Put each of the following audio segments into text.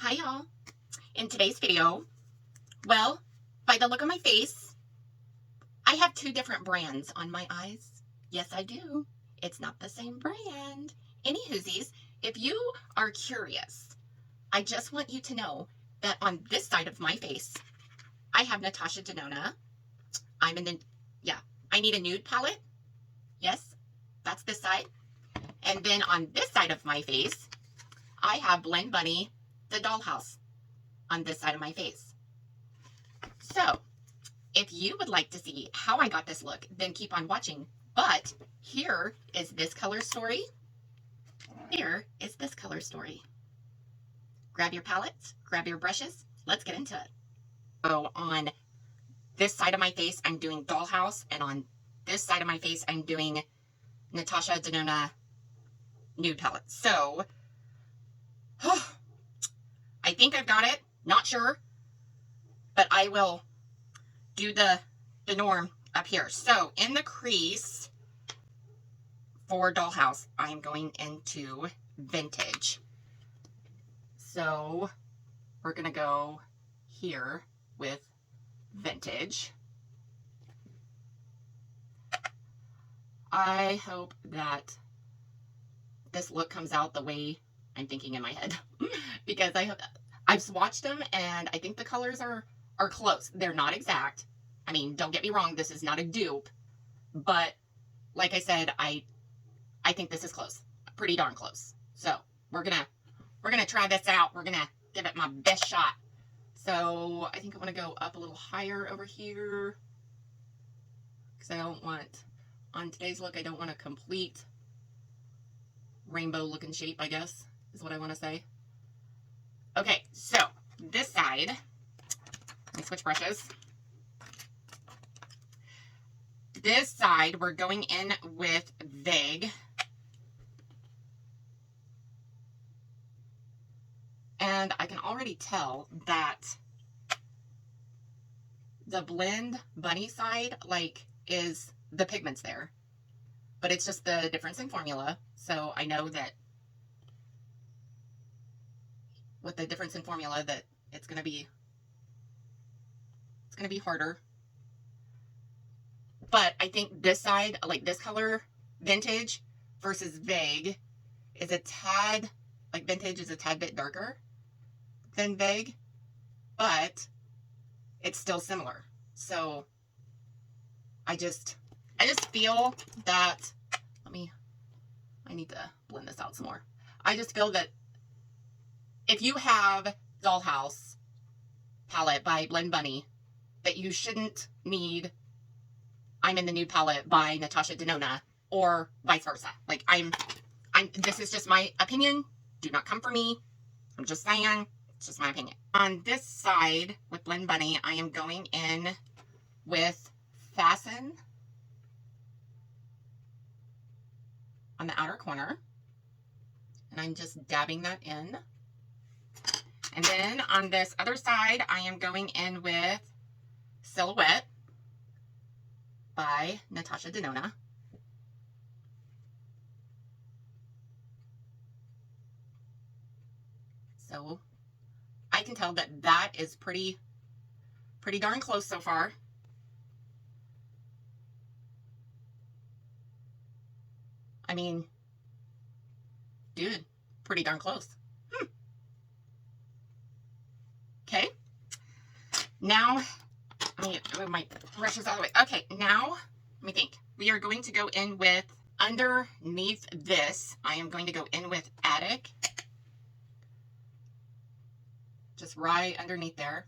Hi y'all. In today's video, well, by the look of my face, I have two different brands on my eyes. Yes, I do. It's not the same brand. Any whoosies, if you are curious, I just want you to know that on this side of my face, I have NATASHA DENONA. I need a nude palette. Yes, that's this side. And then on this side of my face, I have Blend Bunny, the Dollhouse, on this side of my face. So, if you would like to see how I got this look, then keep on watching. But here is this color story. Here is this color story. Grab your palettes, grab your brushes, let's get into it. So on this side of my face, I'm doing Dollhouse, and on this side of my face, I'm doing NATASHA DENONA Nude Palette. So, I think I've got it. Not sure. But I will do the norm up here. So, in the crease for Dollhouse, I'm going into Vintage. So, we're going to go here with Vintage. I hope that this look comes out the way I'm thinking in my head. Because I've swatched them and I think the colors are close. They're not exact. I mean, don't get me wrong, this is not a dupe. But like I said, I think this is close. Pretty darn close. So we're gonna try this out. We're gonna give it my best shot. So I think I want to go up a little higher over here. Because I don't want, on today's look, I don't want a complete rainbow looking shape, I guess, is what I want to say. Okay, so this side, let me switch brushes. This side, we're going in with Vague. And I can already tell that the Blend Bunny side, is the pigments there. But it's just the difference in formula. So I know that with the difference in formula that it's going to be harder. But I think this side, like this color, Vintage versus Vague, is a tad, Vintage is a tad bit darker than Vague, but it's still similar. So I just feel that, I need to blend this out some more. I just feel that if you have Dollhouse Palette by Blend Bunny, that you shouldn't need I'm in the Nude Palette by NATASHA DENONA, or vice versa. This is just my opinion. Do not come for me. I'm just saying, it's just my opinion. On this side with Blend Bunny, I am going in with Fasten on the outer corner. And I'm just dabbing that in. And then on this other side, I am going in with Silhouette by NATASHA DENONA. So I can tell that that is pretty darn close so far. I mean, dude, pretty darn close. Okay. Now, let me move my brushes all the way. Okay, now, let me think. We are going to go in with, underneath this, I am going to go in with Attic. Just right underneath there.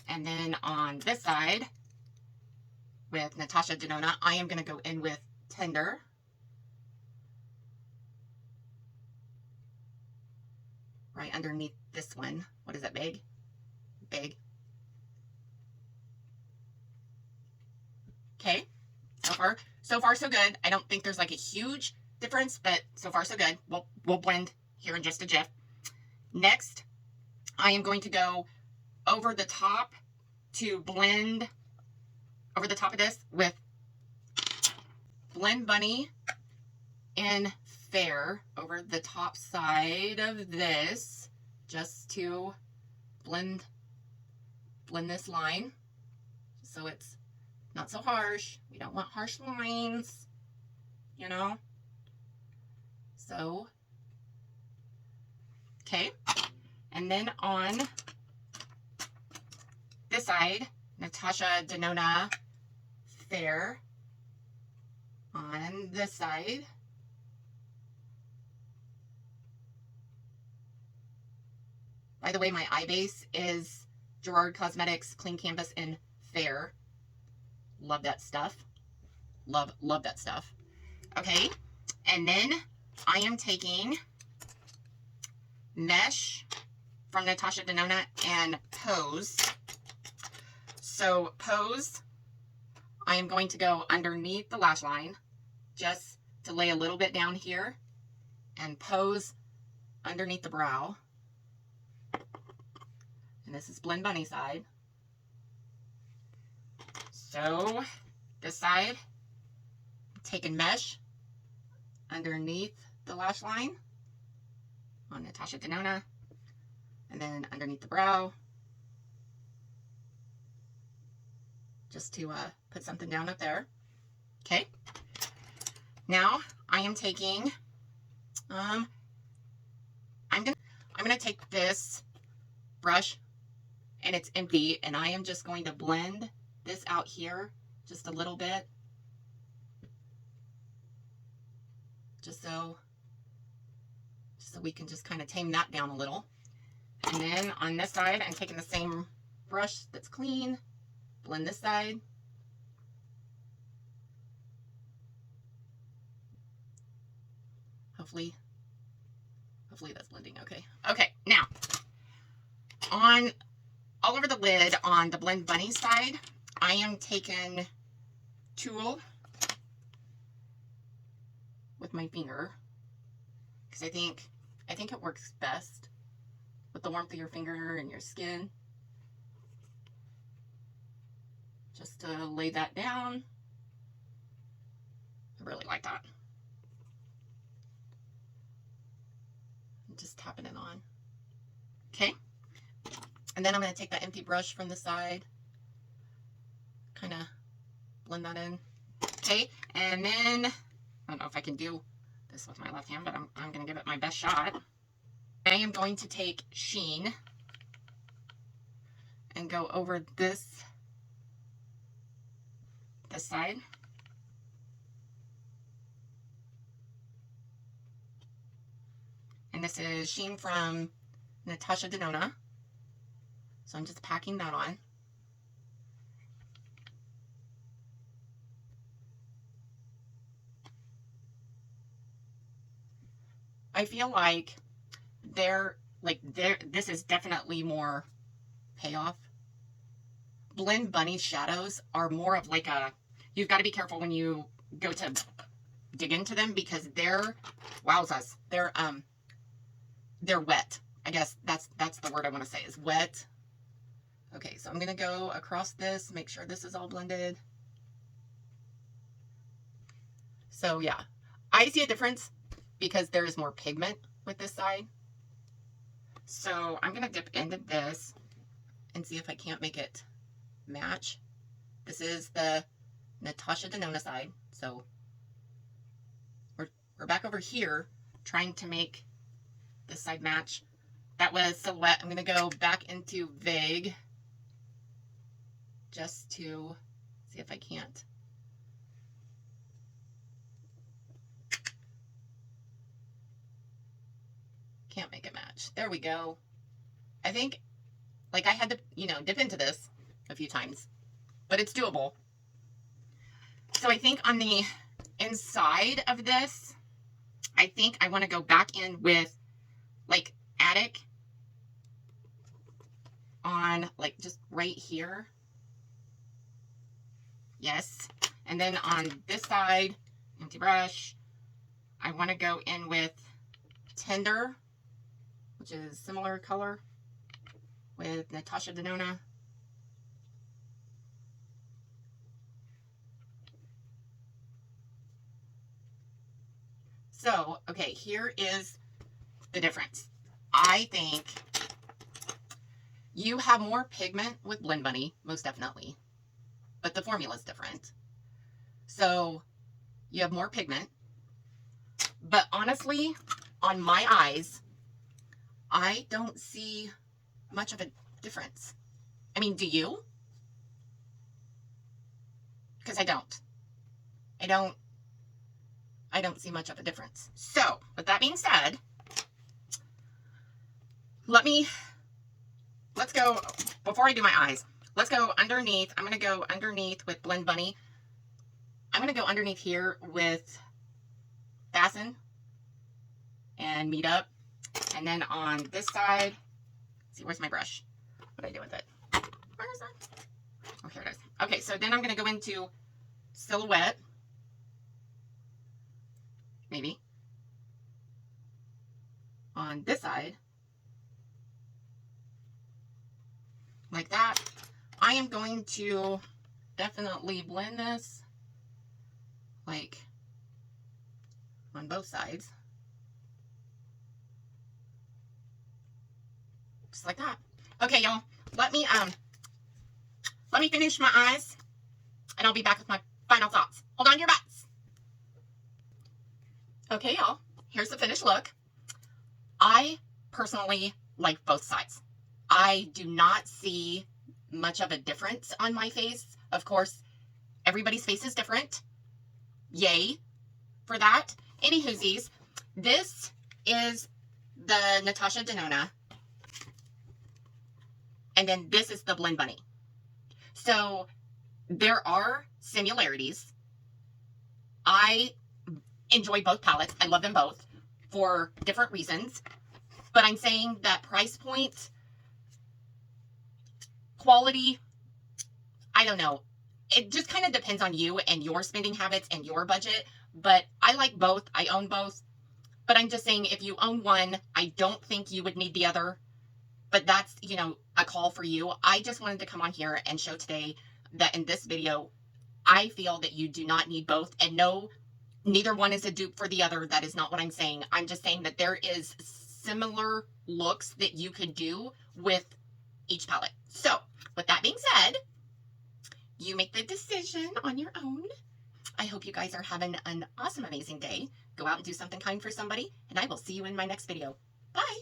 And then on this side, with NATASHA DENONA, I am going to go in with Tender. Right underneath this one. What is that, Big? Big. Okay. So far so good. I don't think there's a huge difference, but so far so good. We'll blend here in just a jiff. Next, I am going to go over the top to blend over the top of this with Blend Bunny in Fair over the top side of this, just to blend this line so it's not so harsh. We don't want harsh lines, you know. So, okay. And then on this side, Natasha Denona Fair on this side. By the way, my eye base is GERARD Cosmetics Clean Canvas in Fair. Love that stuff. Love that stuff. Okay, and then I am taking Mesh from Natasha Denona and Pose. So Pose, I am going to go underneath the lash line just to lay a little bit down here, and Pose underneath the brow. And this is Blend Bunny side. So this side, I'm taking Mesh underneath the lash line on Natasha Denona, and then underneath the brow, just to put something down up there. Okay. Now I am taking, I'm gonna take this brush, and it's empty, and I am just going to blend this out here just a little bit, just so we can just kind of tame that down a little. And then on this side, I'm taking the same brush that's clean, blend this side. Hopefully that's blending okay. Okay, now on all over the lid on the Blend Bunny side, I am taking Tulle with my finger, because I think it works best with the warmth of your finger and your skin. Just to lay that down. I really like that. I'm just tapping it on. Okay. And then I'm going to take that empty brush from the side, kind of blend that in. Okay, and then, I don't know if I can do this with my left hand, but I'm going to give it my best shot. I am going to take Sheen and go over this side. And this is Sheen from Natasha Denona. So I'm just packing that on. I feel like this is definitely more payoff. Blend Bunny shadows are more of like a, you've got to be careful when you go to dig into them, because they're, wowzas, they're wet. I guess that's the word I want to say, is wet. Okay, so I'm going to go across this, make sure this is all blended. So yeah, I see a difference because there is more pigment with this side. So I'm going to dip into this and see if I can't make it match. This is the Natasha Denona side. So we're back over here trying to make this side match. That was Silhouette. I'm going to go back into Vague just to see if I can't. Can't make it match. There we go. I think, like, I had to, dip into this a few times, but it's doable. So I think on the inside of this, I think I want to go back in with, like, Attic on, like, just right here. Yes. And then on this side, empty brush, I want to go in with Tender, which is similar color with Natasha Denona. So, okay, here is the difference. I think you have more pigment with Blend Bunny, most definitely, but the formula is different. So you have more pigment, but honestly, on my eyes, I don't see much of a difference. I mean, do you? Because I don't see much of a difference. So, with that being said, let's go, before I do my eyes, let's go underneath. I'm going to go underneath with Blend Bunny. I'm going to go underneath here with Fasten and Meet Up. And then on this side, see, where's my brush? What do I do with it? Where is that? Oh, here it is. Okay, so then I'm going to go into Silhouette. Maybe. On this side. Like that. I am going to definitely blend this like on both sides. Just like that. Okay, y'all. Let me finish my eyes and I'll be back with my final thoughts. Hold on to your butts. Okay, y'all. Here's the finished look. I personally like both sides. I do not see much of a difference on my face. Of course, everybody's face is different. Yay for that. Anywhoosies, this is the NATASHA DENONA. And then this is the Blend Bunny. So there are similarities. I enjoy both palettes. I love them both for different reasons. But I'm saying that price point, quality, I don't know. It just kind of depends on you and your spending habits and your budget. But I like both. I own both. But I'm just saying, if you own one, I don't think you would need the other. But that's, you know, a call for you. I just wanted to come on here and show today that in this video, I feel that you do not need both. And no, neither one is a dupe for the other. That is not what I'm saying. I'm just saying that there is similar looks that you could do with each palette. So, with that being said, you make the decision on your own. I hope you guys are having an awesome, amazing day. Go out and do something kind for somebody, and I will see you in my next video. Bye!